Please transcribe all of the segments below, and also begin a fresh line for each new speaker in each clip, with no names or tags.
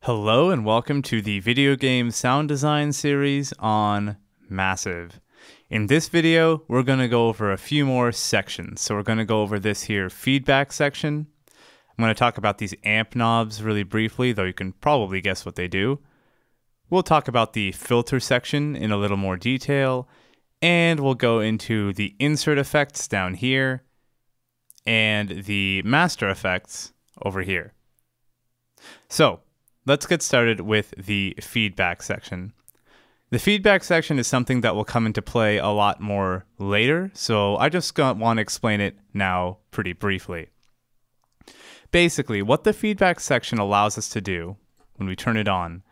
Hello and welcome to the video game sound design series on Massive. In this video, we're going to go over a few more sections. So we're going to go over this here feedback section. I'm going to talk about these amp knobs really briefly, though you can probably guess what they do. We'll talk about the filter section in a little more detail, and we'll go into the insert effects down here and the master effects over here. So, let's get started with the feedback section. The feedback section is something that will come into play a lot more later, so I just want to explain it now pretty briefly. Basically, what the feedback section allows us to do when we turn it on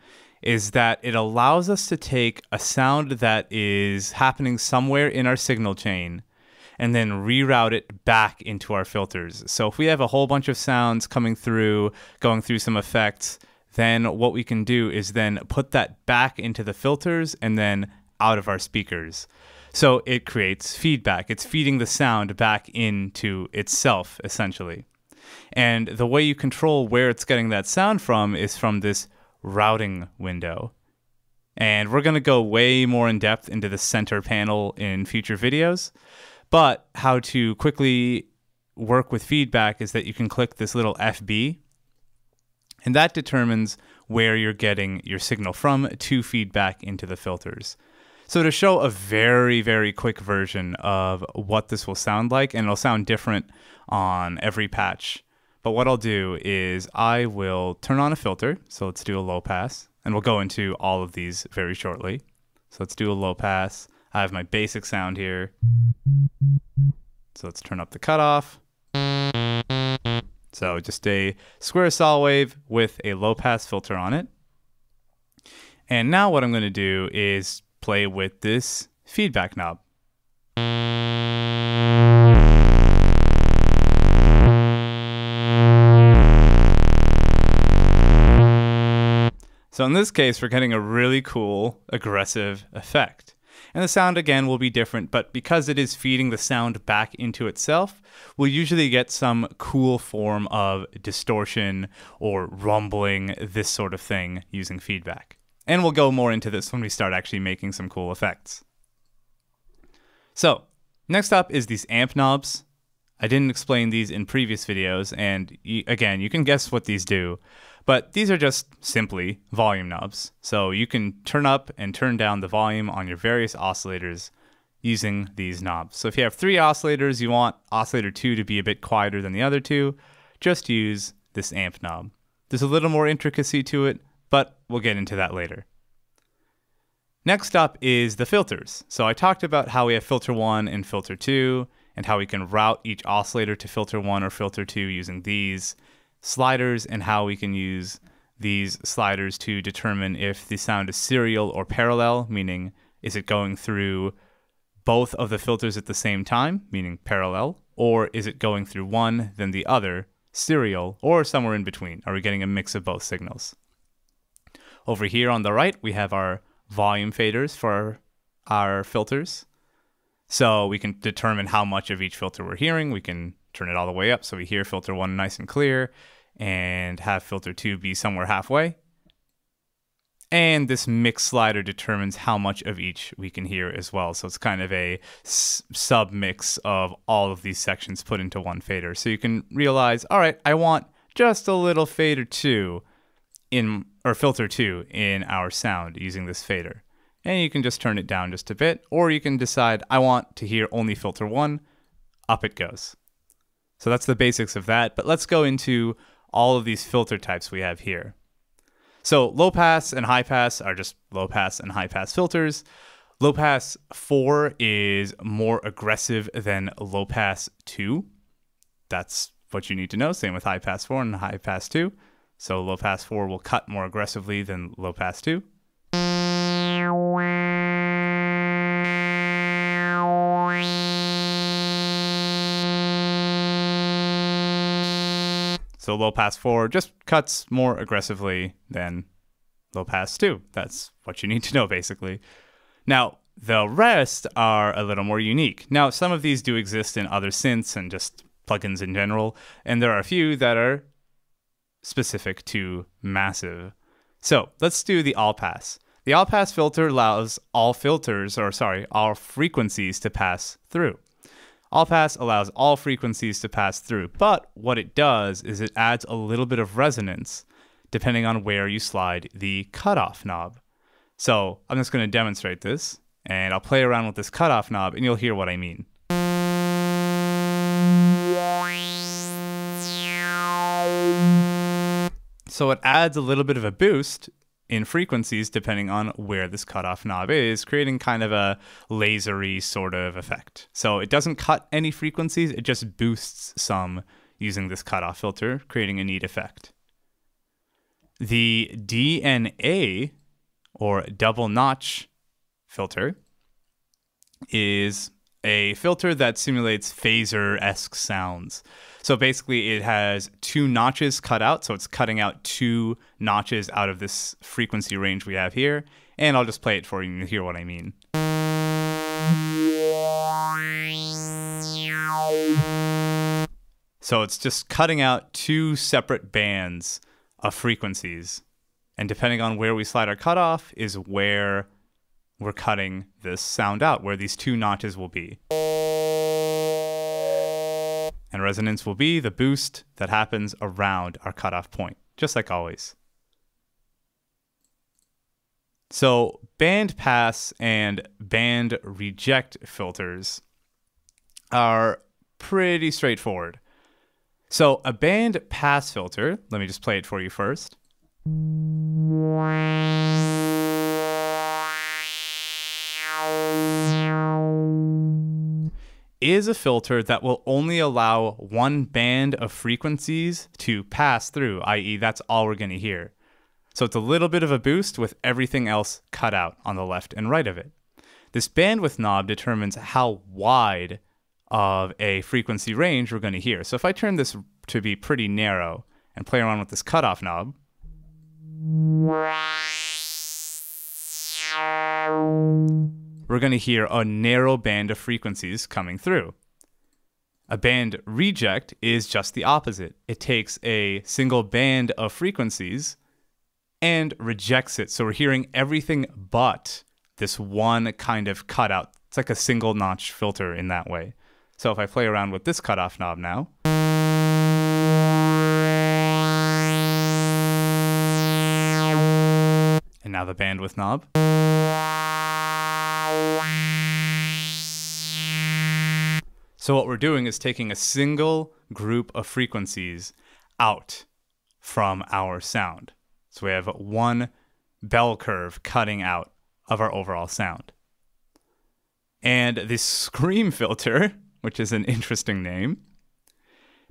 is that it allows us to take a sound that is happening somewhere in our signal chain and then reroute it back into our filters. So if we have a whole bunch of sounds coming through, going through some effects, then what we can do is then put that back into the filters and then out of our speakers. So it creates feedback. It's feeding the sound back into itself, essentially. And the way you control where it's getting that sound from is from this routing window. And we're going to go way more in depth into the center panel in future videos. But how to quickly work with feedback is that you can click this little FB, and that determines where you're getting your signal from to feed back into the filters. So to show a very, very quick version of what this will sound like, and it'll sound different on every patch. But what I'll do is I will turn on a filter. So let's do a low pass, and we'll go into all of these very shortly. So let's do a low pass. I have my basic sound here. So let's turn up the cutoff. So just a square saw wave with a low pass filter on it. And now what I'm going to do is play with this feedback knob. So in this case, we're getting a really cool, aggressive effect. And the sound, again, will be different, but because it is feeding the sound back into itself, we'll usually get some cool form of distortion or rumbling, this sort of thing, using feedback. And we'll go more into this when we start actually making some cool effects. So, next up is these amp knobs. I didn't explain these in previous videos, and again, you can guess what these do. But these are just simply volume knobs. So you can turn up and turn down the volume on your various oscillators using these knobs. So if you have 3 oscillators, you want oscillator 2 to be a bit quieter than the other 2, just use this amp knob. There's a little more intricacy to it, but we'll get into that later. Next up is the filters. So I talked about how we have filter 1 and filter 2, and how we can route each oscillator to filter 1 or filter 2 using these sliders, and how we can use these sliders to determine if the sound is serial or parallel, meaning is it going through both of the filters at the same time, meaning parallel, or is it going through one, then the other, serial, or somewhere in between? Are we getting a mix of both signals? Over here on the right, we have our volume faders for our filters. So we can determine how much of each filter we're hearing. We can turn it all the way up so we hear filter 1 nice and clear, and have filter 2 be somewhere halfway. And this mix slider determines how much of each we can hear as well. So it's kind of a sub-mix of all of these sections put into one fader. So you can realize, all right, I want just a little fader 2 in, or filter 2 in our sound using this fader. And you can just turn it down just a bit, or you can decide I want to hear only filter 1, up it goes. So that's the basics of that, but let's go into all of these filter types we have here. So low pass and high pass are just low pass and high pass filters. Low pass 4 is more aggressive than low pass 2. That's what you need to know. Same with high pass 4 and high pass 2. So low pass 4 will cut more aggressively than low pass 2. So low pass 4 just cuts more aggressively than low pass 2. That's what you need to know, basically. Now, the rest are a little more unique. Now, some of these do exist in other synths and just plugins in general, and there are a few that are specific to Massive. So let's do the all pass. The all pass filter allows all frequencies to pass through. All pass allows all frequencies to pass through, but what it does is it adds a little bit of resonance depending on where you slide the cutoff knob. So I'm just going to demonstrate this, and I'll play around with this cutoff knob, and you'll hear what I mean. So it adds a little bit of a boost in frequencies depending on where this cutoff knob is, creating kind of a lasery sort of effect. So it doesn't cut any frequencies, it just boosts some using this cutoff filter, creating a neat effect. The DNA, or double notch filter, is a filter that simulates phaser-esque sounds. So basically it has two notches cut out, so it's cutting out two notches out of this frequency range we have here, and I'll just play it for you and you'll hear what I mean. So it's just cutting out two separate bands of frequencies, and depending on where we slide our cutoff is where we're cutting this sound out, where these two notches will be. And resonance will be the boost that happens around our cutoff point, just like always. So band pass and band reject filters are pretty straightforward. So a band pass filter, let me just play it for you first. Is a filter that will only allow one band of frequencies to pass through, i.e. that's all we're going to hear. So it's a little bit of a boost with everything else cut out on the left and right of it. This bandwidth knob determines how wide of a frequency range we're going to hear. So if I turn this to be pretty narrow and play around with this cutoff knob, we're going to hear a narrow band of frequencies coming through. A band reject is just the opposite. It takes a single band of frequencies and rejects it. So we're hearing everything but this one kind of cutout. It's like a single notch filter in that way. So if I play around with this cutoff knob now, and now the bandwidth knob, so what we're doing is taking a single group of frequencies out from our sound. So we have one bell curve cutting out of our overall sound. And the scream filter, which is an interesting name,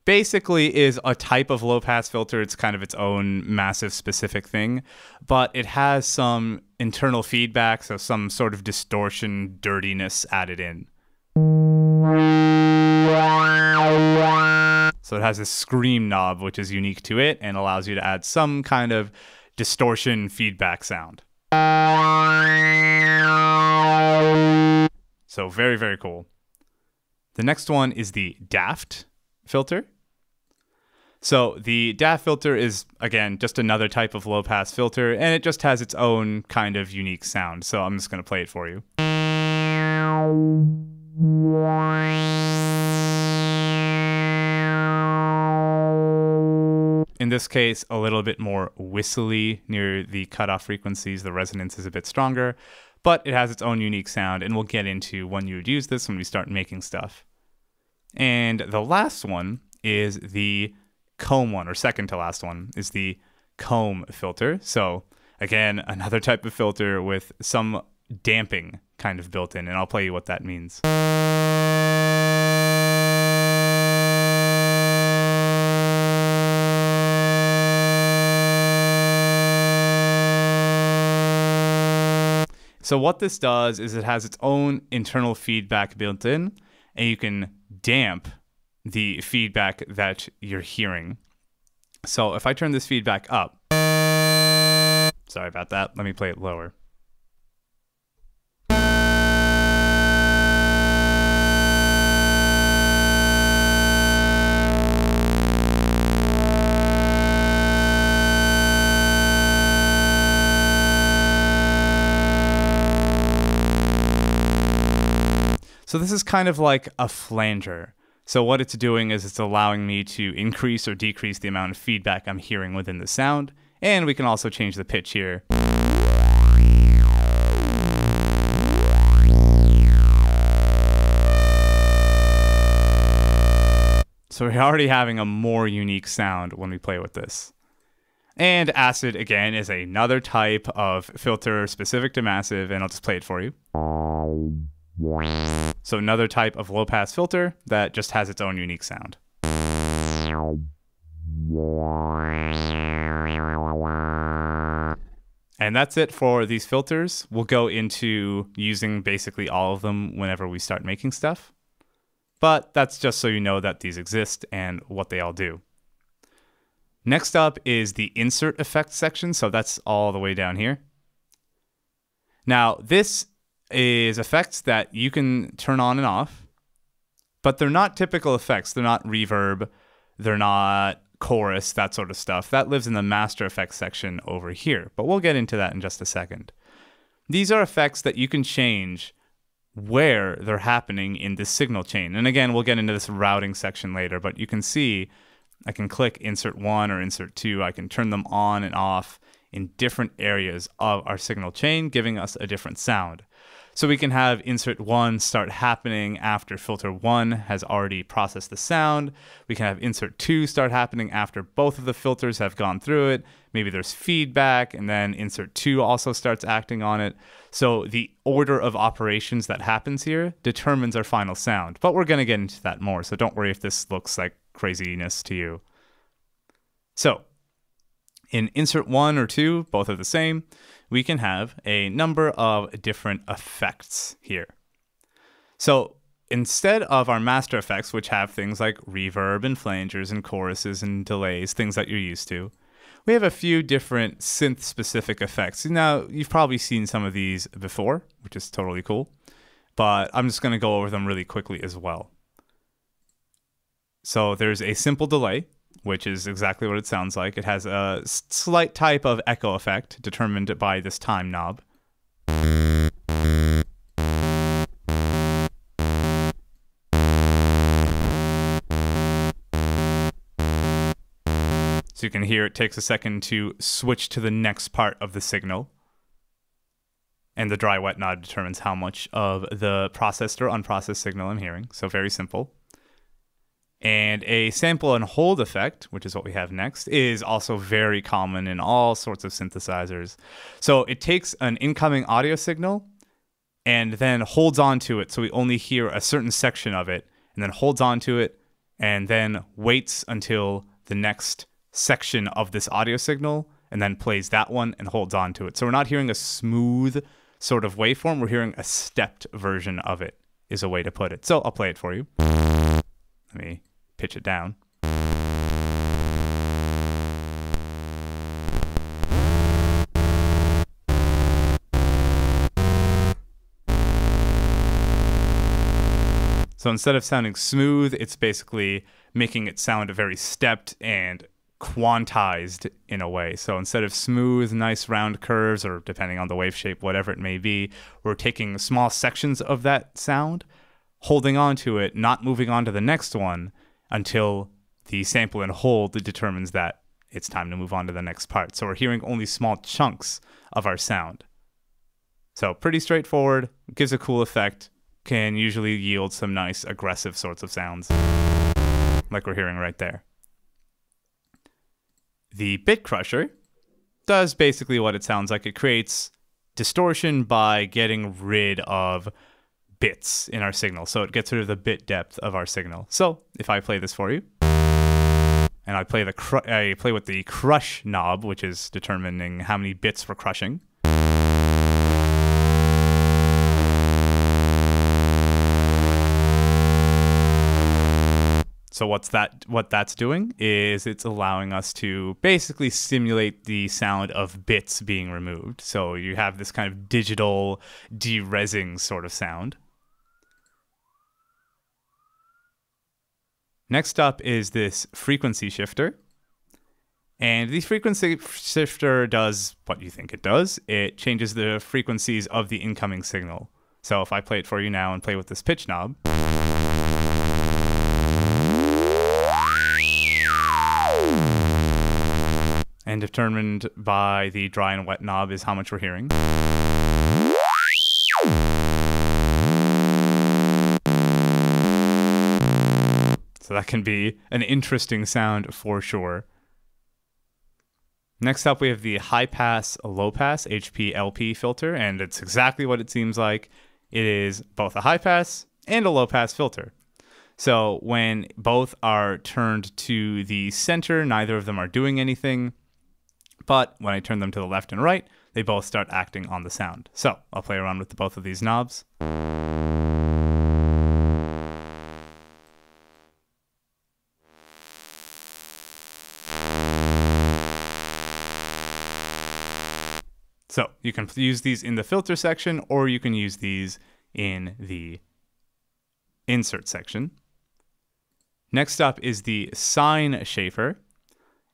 basically is a type of low-pass filter. It's kind of its own massive specific thing, but it has some internal feedback, so some sort of distortion, dirtiness added in. So it has this scream knob, which is unique to it and allows you to add some kind of distortion feedback sound. So very, very cool. The next one is the Daft Filter. So the Daft Filter is, again, just another type of low-pass filter, and it just has its own kind of unique sound. So I'm just going to play it for you. In this case, a little bit more whistly near the cutoff frequencies. The resonance is a bit stronger, but it has its own unique sound, and we'll get into when you would use this when we start making stuff. And the last one is the comb one, or second to last one, is the comb filter. So again, another type of filter with some damping kind of built in, and I'll play you what that means. So what this does is it has its own internal feedback built in, and you can damp the feedback that you're hearing. So if I turn this feedback up, sorry about that, let me play it lower. So this is kind of like a flanger. So what it's doing is it's allowing me to increase or decrease the amount of feedback I'm hearing within the sound. And we can also change the pitch here. So we're already having a more unique sound when we play with this. And acid, again, is another type of filter specific to massive, and I'll just play it for you. So another type of low-pass filter that just has its own unique sound. And that's it for these filters. We'll go into using basically all of them whenever we start making stuff. But that's just so you know that these exist and what they all do. Next up is the insert effects section. So that's all the way down here. Now, this is effects that you can turn on and off, but they're not typical effects. They're not reverb. They're not chorus, that sort of stuff. That lives in the master effects section over here, but we'll get into that in just a second. These are effects that you can change where they're happening in this signal chain. And again, we'll get into this routing section later, but you can see I can click insert 1 or insert 2. I can turn them on and off in different areas of our signal chain, giving us a different sound. So we can have insert 1 start happening after filter 1 has already processed the sound. We can have insert 2 start happening after both of the filters have gone through it. Maybe there's feedback, and then insert 2 also starts acting on it. So the order of operations that happens here determines our final sound. But we're going to get into that more, so don't worry if this looks like craziness to you. So in insert 1 or 2, both are the same, we can have a number of different effects here. So instead of our master effects, which have things like reverb and flangers and choruses and delays, things that you're used to, we have a few different synth-specific effects. Now, you've probably seen some of these before, which is totally cool, but I'm just going to go over them really quickly as well. So there's a simple delay, which is exactly what it sounds like. It has a slight type of echo effect determined by this time knob. So you can hear it takes a second to switch to the next part of the signal. And the dry wet knob determines how much of the processed or unprocessed signal I'm hearing. So very simple. And a sample and hold effect, which is what we have next, is also very common in all sorts of synthesizers. So it takes an incoming audio signal and then holds on to it. So we only hear a certain section of it, and then holds on to it, and then waits until the next section of this audio signal, and then plays that one and holds on to it. So we're not hearing a smooth sort of waveform. We're hearing a stepped version of it, is a way to put it. So I'll play it for you. Let me pitch it down. So instead of sounding smooth, it's basically making it sound very stepped and quantized in a way. So instead of smooth, nice round curves, or depending on the wave shape, whatever it may be, we're taking small sections of that sound, holding on to it, not moving on to the next one until the sample and hold determines that it's time to move on to the next part. So we're hearing only small chunks of our sound. So pretty straightforward, gives a cool effect, can usually yield some nice aggressive sorts of sounds, like we're hearing right there. The bit crusher does basically what it sounds like. It creates distortion by getting rid of bits in our signal. So it gets rid of the bit depth of our signal. So if I play this for you, and I play with the crush knob, which is determining how many bits we're crushing. So what that's doing is it's allowing us to basically simulate the sound of bits being removed. So you have this kind of digital de-resing sort of sound. Next up is this frequency shifter. And the frequency shifter does what you think it does. It changes the frequencies of the incoming signal. So if I play it for you now and play with this pitch knob, and determined by the dry and wet knob is how much we're hearing. So that can be an interesting sound for sure. Next up, we have the high pass, low pass HPLP filter, and it's exactly what it seems like. It is both a high pass and a low pass filter. So when both are turned to the center, neither of them are doing anything. But when I turn them to the left and right, they both start acting on the sound. So I'll play around with both of these knobs. So you can use these in the filter section, or you can use these in the insert section. Next up is the Sine Shaper.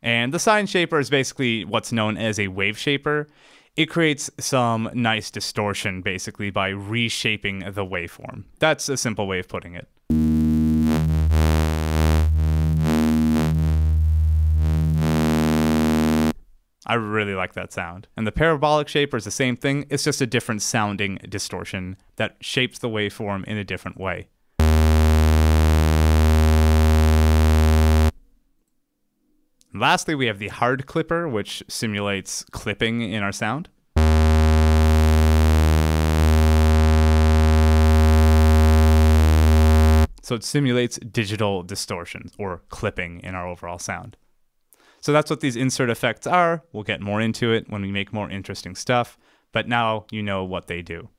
And the Sine Shaper is basically what's known as a wave shaper. It creates some nice distortion, basically, by reshaping the waveform. That's a simple way of putting it. I really like that sound. And the Parabolic Shaper is the same thing. It's just a different sounding distortion that shapes the waveform in a different way. Lastly, we have the hard clipper, which simulates clipping in our sound. So it simulates digital distortion or clipping in our overall sound. So that's what these insert effects are. We'll get more into it when we make more interesting stuff, but now you know what they do.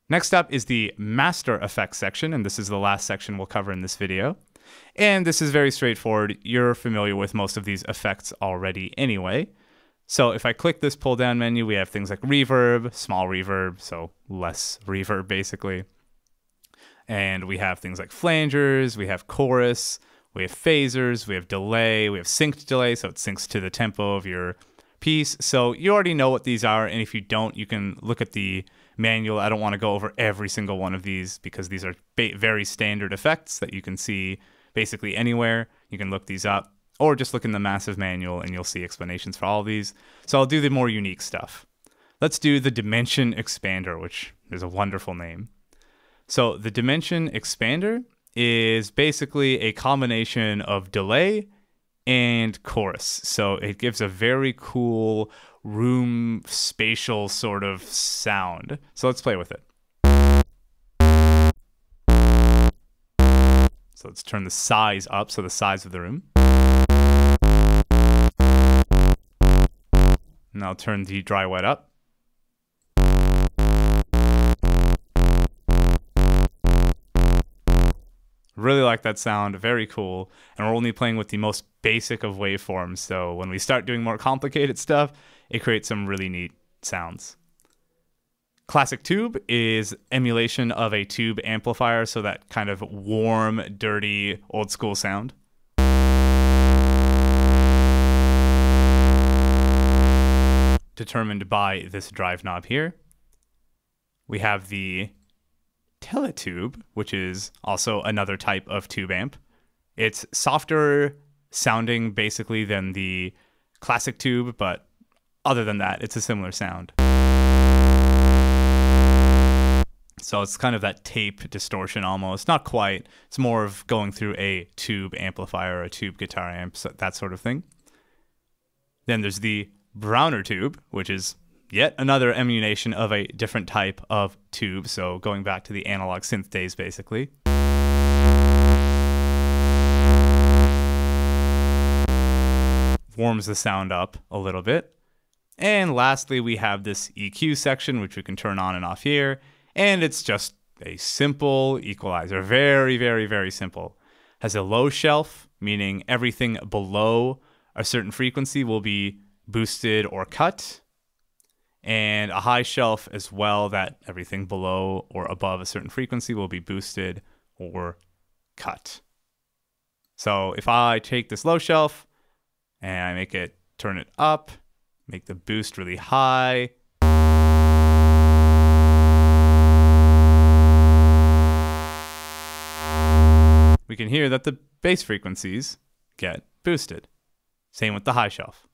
Next up is the master effects section, and this is the last section we'll cover in this video. And this is very straightforward. You're familiar with most of these effects already anyway. So if I click this pull down menu, we have things like reverb, small reverb, so less reverb basically. And we have things like flangers, we have chorus, we have phasers, we have delay, we have synced delay, so it syncs to the tempo of your piece. So you already know what these are, and if you don't, you can look at the manual. I don't want to go over every single one of these because these are very standard effects that you can see basically anywhere. You can look these up, or just look in the massive manual and you'll see explanations for all of these. So I'll do the more unique stuff. Let's do the Dimension Expander, which is a wonderful name. So the Dimension Expander is basically a combination of delay and chorus. So it gives a very cool room spatial sort of sound. So let's play with it. So let's turn the size up, so the size of the room. And I'll turn the dry wet up. Really like that sound, very cool. And we're only playing with the most basic of waveforms, so when we start doing more complicated stuff, it creates some really neat sounds. Classic tube is emulation of a tube amplifier, so that kind of warm, dirty, old school sound. Determined by this drive knob here. We have the Teletube, which is also another type of tube amp. It's softer sounding basically than the classic tube, but other than that, it's a similar sound. So it's kind of that tape distortion almost. Not quite. It's more of going through a tube amplifier or a tube guitar amp, so that sort of thing. Then there's the Browner tube, which is yet another emulation of a different type of tube. So going back to the analog synth days, basically. Warms the sound up a little bit. And lastly, we have this EQ section, which we can turn on and off here. And it's just a simple equalizer. Very, very, very simple. Has a low shelf, meaning everything below a certain frequency will be boosted or cut. And a high shelf as well, that everything below or above a certain frequency will be boosted or cut. So if I take this low shelf and I turn it up, make the boost really high, we can hear that the bass frequencies get boosted. Same with the high shelf.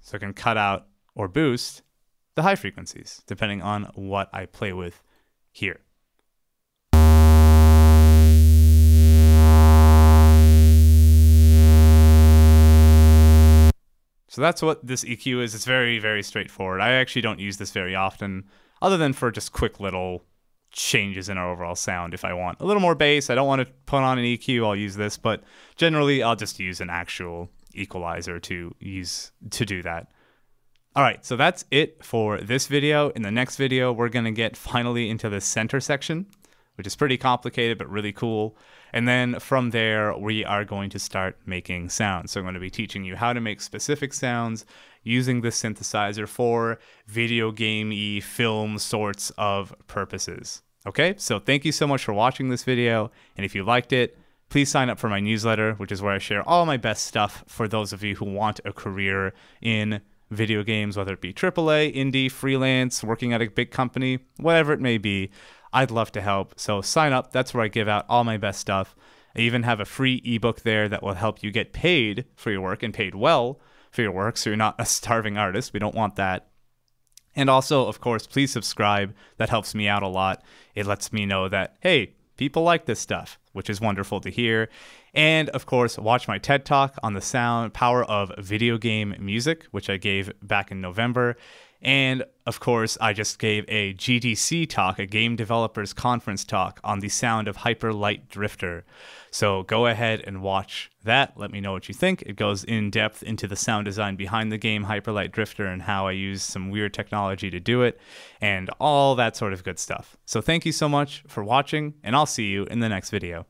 So I can cut out or boost the high frequencies, depending on what I play with here. So that's what this EQ is. It's very, very straightforward. I actually don't use this very often, other than for just quick little changes in our overall sound. If I want a little more bass, I don't want to put on an EQ, I'll use this, but generally I'll just use an actual equalizer to do that. All right, so that's it for this video. In the next video, we're going to get finally into the center section, which is pretty complicated but really cool. And then from there, we are going to start making sounds. So I'm going to be teaching you how to make specific sounds using the synthesizer for video game-y film sorts of purposes. Okay, so thank you so much for watching this video. And if you liked it, please sign up for my newsletter, which is where I share all my best stuff for those of you who want a career in video games, whether it be AAA, indie, freelance, working at a big company, whatever it may be. I'd love to help. So sign up. That's where I give out all my best stuff. I even have a free ebook there that will help you get paid for your work and paid well for your work, so you're not a starving artist. We don't want that. And also, of course, please subscribe. That helps me out a lot. It lets me know that, hey, people like this stuff, which is wonderful to hear. And of course, watch my TED Talk on the power of video game music, which I gave back in November. And of course, I just gave a GDC talk, a Game Developers Conference talk on the sound of Hyper Light Drifter. So go ahead and watch that. Let me know what you think. It goes in depth into the sound design behind the game Hyper Light Drifter and how I use some weird technology to do it and all that sort of good stuff. So thank you so much for watching, and I'll see you in the next video.